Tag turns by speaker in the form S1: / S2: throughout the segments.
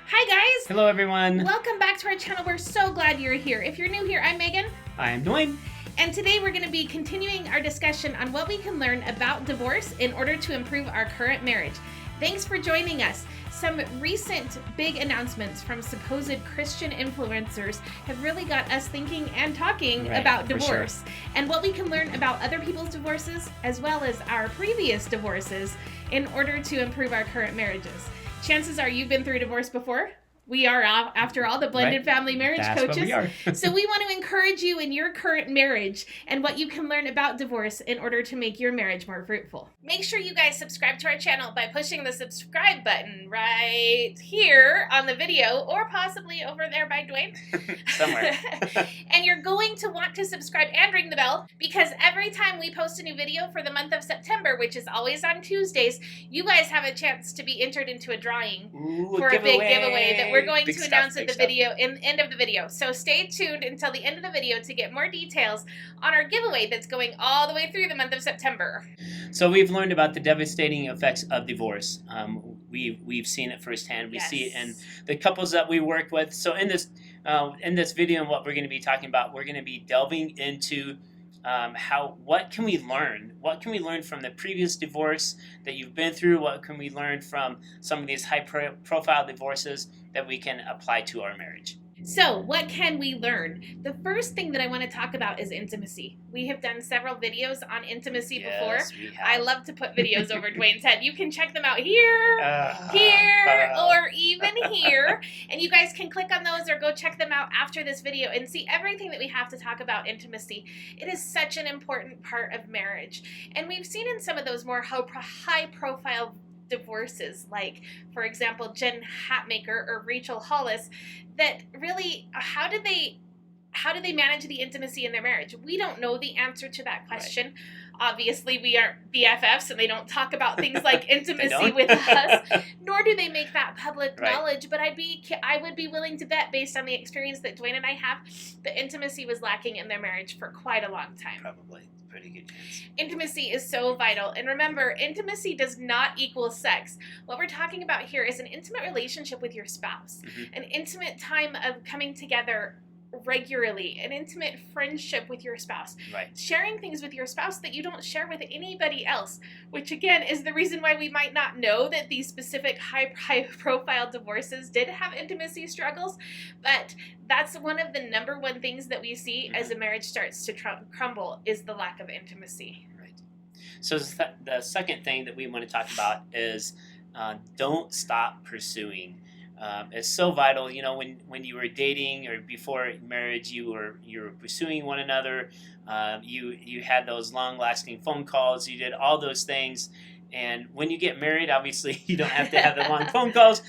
S1: Hi guys!
S2: Hello everyone!
S1: Welcome back to our channel. We're so glad you're here. If you're new here, I'm Megan.
S2: I'm Dwayne.
S1: And today we're going to be continuing our discussion on what we can learn about divorce in order to improve our current marriage. Thanks for joining us. Some recent big announcements from supposed Christian influencers have really got us thinking and talking about divorce and what we can learn about other people's divorces as well as our previous divorces in order to improve our current marriages. Chances are you've been through a divorce before. We are, after all, the blended family marriage coaches.
S2: What we are.
S1: So we want to encourage you in your current marriage and what you can learn about divorce in order to make your marriage more fruitful. Make sure you guys subscribe to our channel by pushing the subscribe button right here on the video or possibly over there by Dwayne.
S2: Somewhere.
S1: And you're going to want to subscribe and ring the bell because every time we post a new video for the month of September, which is always on Tuesdays, you guys have a chance to be entered into a drawing for a big giveaway that we're going to announce at the video in end of the video. So stay tuned until the end of the video to get more details on our giveaway that's going all the way through the month of September.
S2: So we've learned about the devastating effects of divorce. We've seen it firsthand. We see it in the couples that we work with. So in this video and what we're going to be talking about, we're going to be delving into what can we learn? What can we learn from the previous divorce that you've been through? What can we learn from some of these high-profile divorces that we can apply to our marriage?
S1: So, what can we learn? The first thing that I want to talk about is intimacy. We have done several videos on intimacy before.
S2: We have.
S1: I love to put videos over Dwayne's head. You can check them out here, or even here. And you guys can click on those or go check them out after this video and see everything that we have to talk about intimacy. It is such an important part of marriage. And we've seen in some of those more high-profile divorces, like, for example, Jen Hatmaker or Rachel Hollis, that really, how did they manage the intimacy in their marriage? We don't know the answer to that question. Obviously, we aren't BFFs, and they don't talk about things like intimacy with us, nor do they make that public knowledge. But I would be willing to bet, based on the experience that Dwayne and I have, that intimacy was lacking in their marriage for quite a long time.
S2: Probably. Pretty good chance. Intimacy
S1: is so vital. And remember, intimacy does not equal sex. What we're talking about here is an intimate relationship with your spouse, an intimate time of coming together regularly, an intimate friendship with your spouse, sharing things with your spouse that you don't share with anybody else, which again is the reason why we might not know that these specific high profile divorces did have intimacy struggles, but that's one of the number one things that we see as a marriage starts to crumble is the lack of intimacy.
S2: So the second thing that we want to talk about is don't stop pursuing. It's so vital. You know, when you were dating or before marriage, you were pursuing one another. You had those long-lasting phone calls. You did all those things. And when you get married, obviously, you don't have to have the long phone calls.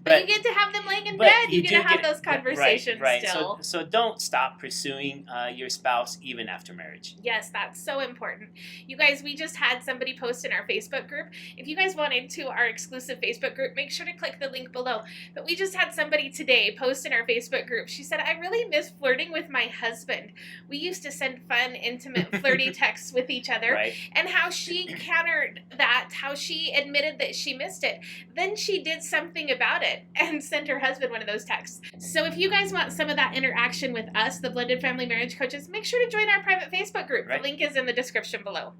S1: But you get to have them laying in bed. You get to have those conversations still.
S2: So don't stop pursuing your spouse even after marriage.
S1: Yes, that's so important. You guys, we just had somebody post in our Facebook group. If you guys want into our exclusive Facebook group, make sure to click the link below. But we just had somebody today post in our Facebook group. She said, I really miss flirting with my husband. We used to send fun, intimate, flirty texts with each other. And how she countered that, how she admitted that she missed it. Then she did something about it and sent her husband one of those texts. So if you guys want some of that interaction with us, the Blended Family Marriage Coaches, make sure to join our private Facebook group. The link is in the description below.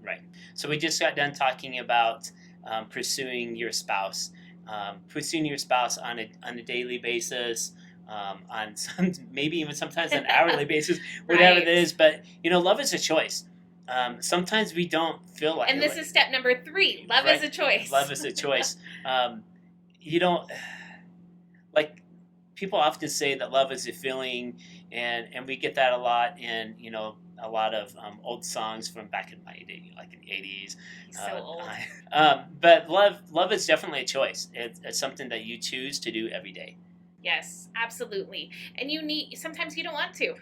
S2: So we just got done talking about pursuing your spouse. Pursuing your spouse on a daily basis, on maybe even sometimes an hourly basis, whatever it is. But, you know, love is a choice. Sometimes we don't feel like it.
S1: And this is step number 3. Love is a choice.
S2: Love is a choice. You don't, like, people often say that love is a feeling, and we get that a lot in, you know, a lot of old songs from back in my day, like in the 80s.
S1: So old.
S2: But love is definitely a choice. It's something that you choose to do every day.
S1: Yes, absolutely. And sometimes you don't want to.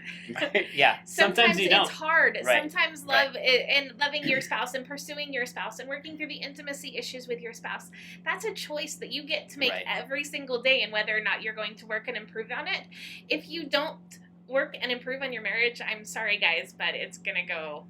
S2: Sometimes you don't.
S1: It's hard. Sometimes and loving your spouse and pursuing your spouse and working through the intimacy issues with your spouse, that's a choice that you get to make every single day, and whether or not you're going to work and improve on it. If you don't work and improve on your marriage, I'm sorry guys, but it's going to go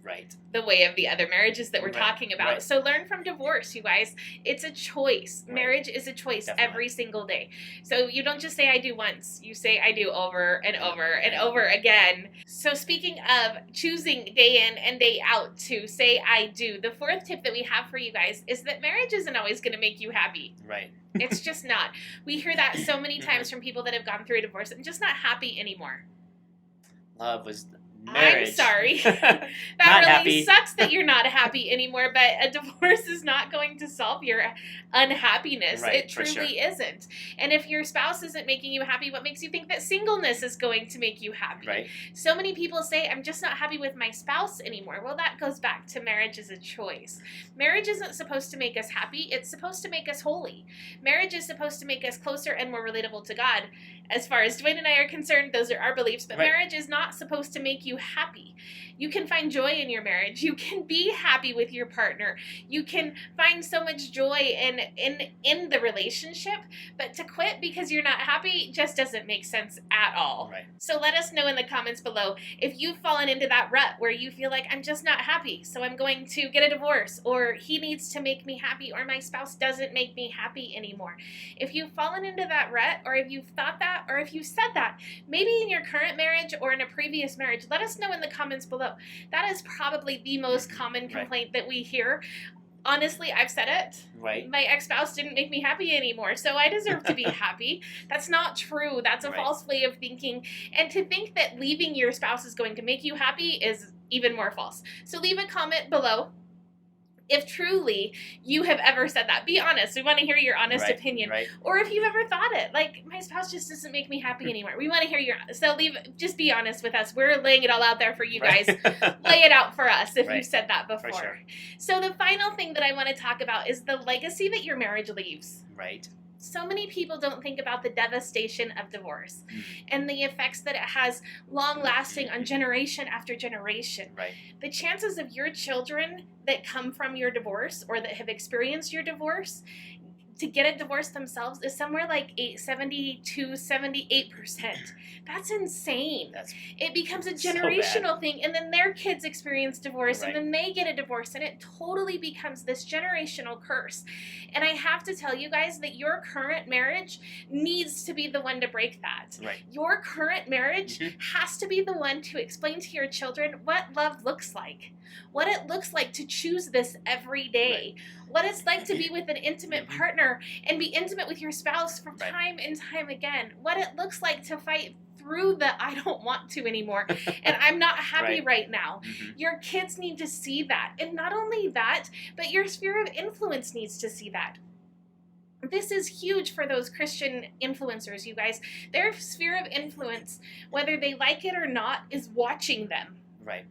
S2: Right.
S1: the way of the other marriages that we're talking about.
S2: Right.
S1: So learn from divorce, you guys. It's a choice.
S2: Right.
S1: Marriage is a choice.
S2: Definitely.
S1: Every single day. So you don't just say I do once. You say I do over and over and over again. So speaking of choosing day in and day out to say I do, the fourth tip that we have for you guys is that marriage isn't always going to make you happy.
S2: Right.
S1: It's just not. We hear that so many times from people that have gone through a divorce. I'm just not happy anymore.
S2: Love was marriage.
S1: I'm sorry. That
S2: not
S1: really
S2: happy.
S1: sucks that you're not happy anymore, but a divorce is not going to solve your unhappiness.
S2: Right,
S1: It truly isn't. And if your spouse isn't making you happy, what makes you think that singleness is going to make you happy?
S2: Right.
S1: So many people say, I'm just not happy with my spouse anymore. Well, that goes back to marriage as a choice. Marriage isn't supposed to make us happy. It's supposed to make us holy. Marriage is supposed to make us closer and more relatable to God. As far as Dwayne and I are concerned, those are our beliefs, but marriage is not supposed to make you happy. You can find joy in your marriage. You can be happy with your partner. You can find so much joy in the relationship, but to quit because you're not happy just doesn't make sense at all.
S2: Right.
S1: So let us know in the comments below if you've fallen into that rut where you feel like I'm just not happy, so I'm going to get a divorce, or he needs to make me happy, or my spouse doesn't make me happy anymore. If you've fallen into that rut, or if you've thought that, or if you said that, maybe in your current marriage or in a previous marriage, let us know in the comments below. That is probably the most common complaint that we hear. Honestly, I've said it.
S2: Right.
S1: My ex-spouse didn't make me happy anymore, so I deserve to be happy. That's not true. That's a false way of thinking. And to think that leaving your spouse is going to make you happy is even more false. So leave a comment below if truly you have ever said that. Be honest. We want to hear your honest opinion.
S2: Right.
S1: Or if you've ever thought it, like, my spouse just doesn't make me happy anymore. We want to hear so just be honest with us. We're laying it all out there for you guys. Lay it out for us if you've said that before.
S2: For sure.
S1: So the final thing that I want to talk about is the legacy that your marriage leaves.
S2: Right.
S1: So many people don't think about the devastation of divorce and the effects that it has long lasting on generation after generation.
S2: Right.
S1: The chances of your children that come from your divorce or that have experienced your divorce to get a divorce themselves is somewhere like 78%. That's insane. It becomes a generational thing, and then their kids experience divorce, and then they get a divorce, and it totally becomes this generational curse. And I have to tell you guys that your current marriage needs to be the one to break that.
S2: Right.
S1: Your current marriage has to be the one to explain to your children what love looks like, what it looks like to choose this every day, what it's like to be with an intimate partner and be intimate with your spouse from time and time again, what it looks like to fight through the I don't want to anymore and I'm not happy right now. Your kids need to see that. And not only that, but your sphere of influence needs to see that. This is huge for those Christian influencers, you guys. Their sphere of influence, whether they like it or not, is watching them.
S2: Right.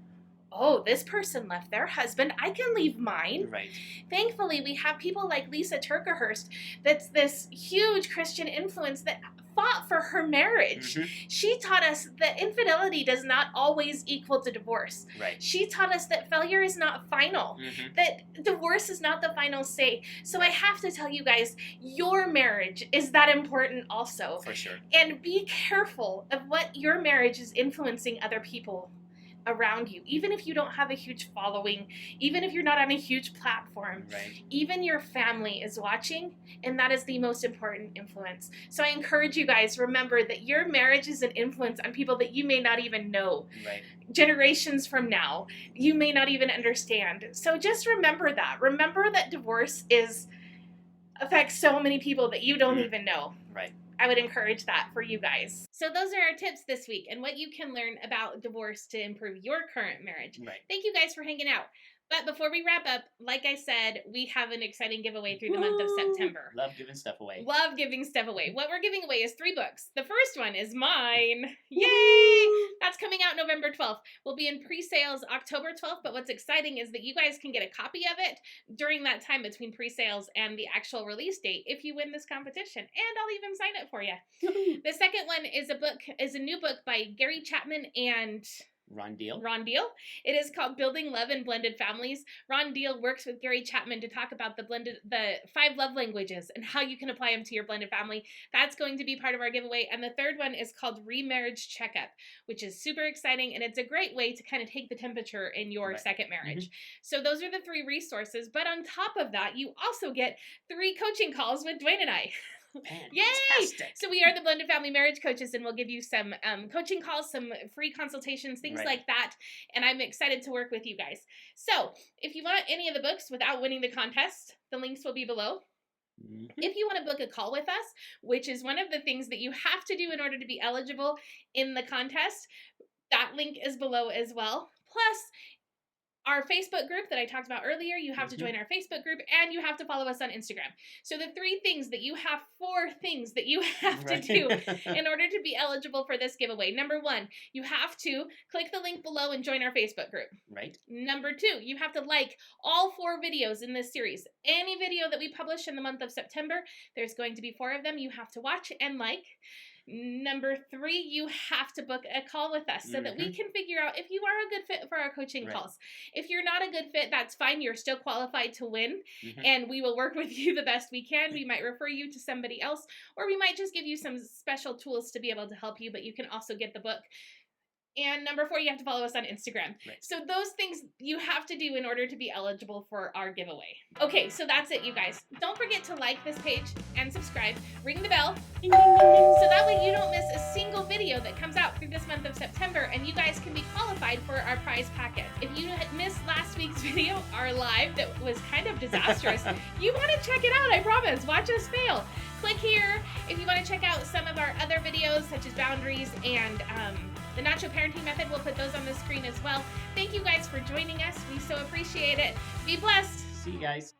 S1: Oh, this person left their husband. I can leave mine.
S2: Right.
S1: Thankfully, we have people like Lysa Terkeurst that's this huge Christian influence that fought for her marriage. She taught us that infidelity does not always equal to divorce.
S2: Right.
S1: She taught us that failure is not final, that divorce is not the final say. So I have to tell you guys, your marriage is that important also.
S2: For sure.
S1: And be careful of what your marriage is influencing other people around you. Even if you don't have a huge following, even if you're not on a huge platform, even your family is watching, and that is the most important influence. So I encourage you guys, remember that your marriage is an influence on people that you may not even know. Generations from now, you may not even understand. So just remember that. Remember that divorce affects so many people that you don't even know. I would encourage that for you guys. So those are our tips this week and what you can learn about divorce to improve your current marriage. Thank you guys for hanging out. But before we wrap up, like I said, we have an exciting giveaway through the month of September.
S2: Love giving stuff away.
S1: Love giving stuff away. What we're giving away is 3 books. The first one is mine. Yay! That's coming out November 12th. We'll be in pre-sales October 12th, but what's exciting is that you guys can get a copy of it during that time between pre-sales and the actual release date if you win this competition. And I'll even sign it for you. The second one is a new book by Gary Chapman and
S2: Ron Deal.
S1: It is called Building Love in Blended Families. Ron Deal works with Gary Chapman to talk about the 5 love languages and how you can apply them to your blended family. That's going to be part of our giveaway. And the third one is called Remarriage Checkup, which is super exciting. And it's a great way to kind of take the temperature in your second marriage. So those are the 3 resources. But on top of that, you also get 3 coaching calls with Dwayne and I. Yay! So we are the Blended Family Marriage Coaches, and we'll give you some coaching calls, some free consultations, things like that. And I'm excited to work with you guys. So if you want any of the books without winning the contest, the links will be below. If you want to book a call with us, which is one of the things that you have to do in order to be eligible in the contest, that link is below as well. Plus, our Facebook group that I talked about earlier, you have to join our Facebook group, and you have to follow us on Instagram. So the 4 things that you have to do in order to be eligible for this giveaway. Number 1, you have to click the link below and join our Facebook group. Number 2, you have to like all 4 videos in this series. Any video that we publish in the month of September, there's going to be 4 of them you have to watch and like. Number 3, you have to book a call with us so that we can figure out if you are a good fit for our coaching calls. If you're not a good fit, that's fine. You're still qualified to win, and we will work with you the best we can. We might refer you to somebody else, or we might just give you some special tools to be able to help you, but you can also get the book. And number 4, you have to follow us on Instagram. So those things you have to do in order to be eligible for our giveaway. Okay, so that's it, you guys. Don't forget to like this page and subscribe. Ring the bell. Ding, ding, ding, ding. So that way you don't miss a single video that comes out through this month of September, and you guys can be qualified for our prize packet. If you missed last week's video, our live that was kind of disastrous, you want to check it out, I promise. Watch us fail. Click here if you want to check out some of our other videos, such as boundaries and the Nacho Parenting Method. We'll put those on the screen as well. Thank you guys for joining us. We so appreciate it. Be blessed.
S2: See you guys.